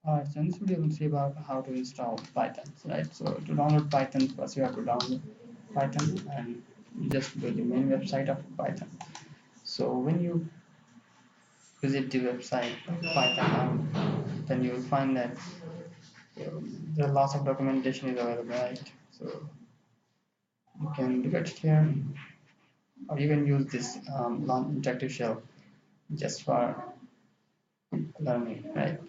Alright, so in this video we'll see about how to install Python, right? So to download Python, first you have to download Python and you just go to the main website of Python. So when you visit the website of Python, then you will find that there are lots of documentation is available, right? So you can look at it here, or you can use this interactive shell just for learning, right?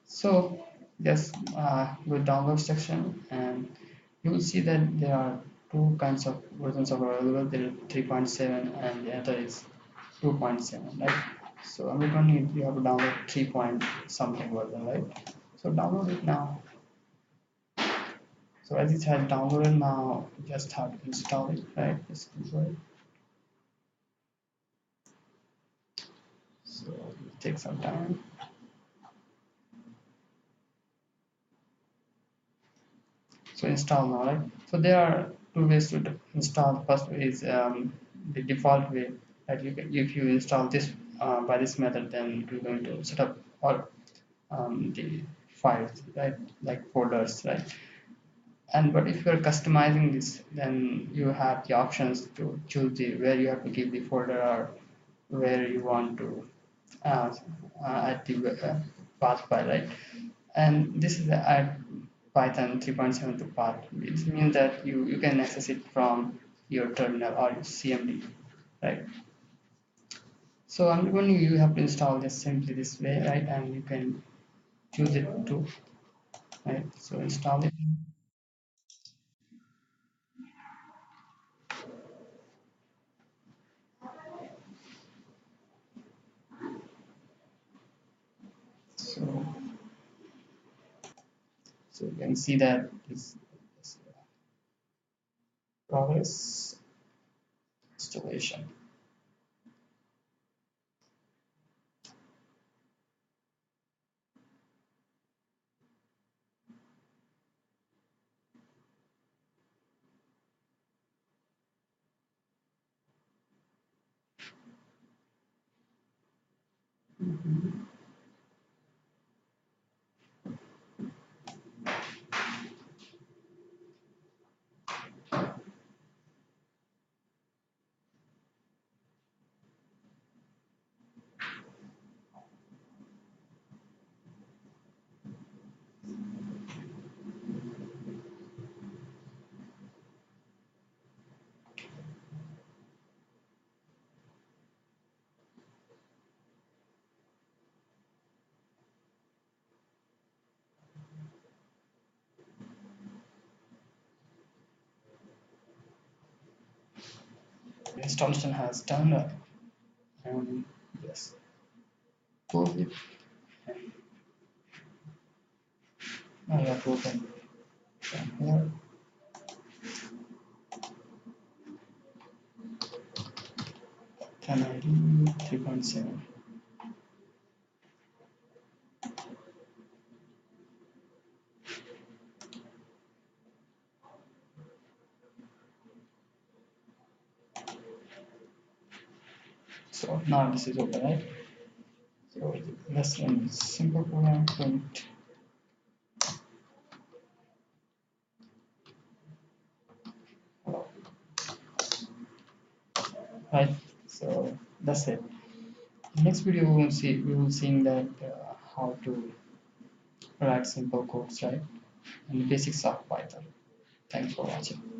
So just go download section and you will see that there are two kinds of versions of available. There is 3.7 and the other is 2.7, right? So I'm recommending you have to download 3 point something version, right? So download it now. So as it has downloaded now, just have to install it, right? Just install it. So it will take some time. So install now, right? So there are two ways to install. The first way is the default way that you can, if you install this by this method, then you're going to set up all the files, right? Like folders, right? And but if you're customizing this, then you have the options to choose the where you have to keep the folder or where you want to uh, add the path file, right? And this is the add Python 3.7 to path. It means that you can access it from your terminal or your CMD, right? So I'm going you have to install this simply this way, right? And you can choose it too, right? So install it. So so you can see that this progress installation. Mhm. Installation has done, and yes, close it. And now you have to open from here. 1090 3.7. So now this is open, right? So let's run this simple program print, right? So that's it. Next video we will seeing that how to write simple codes, right? And the basics of Python. Thanks for watching.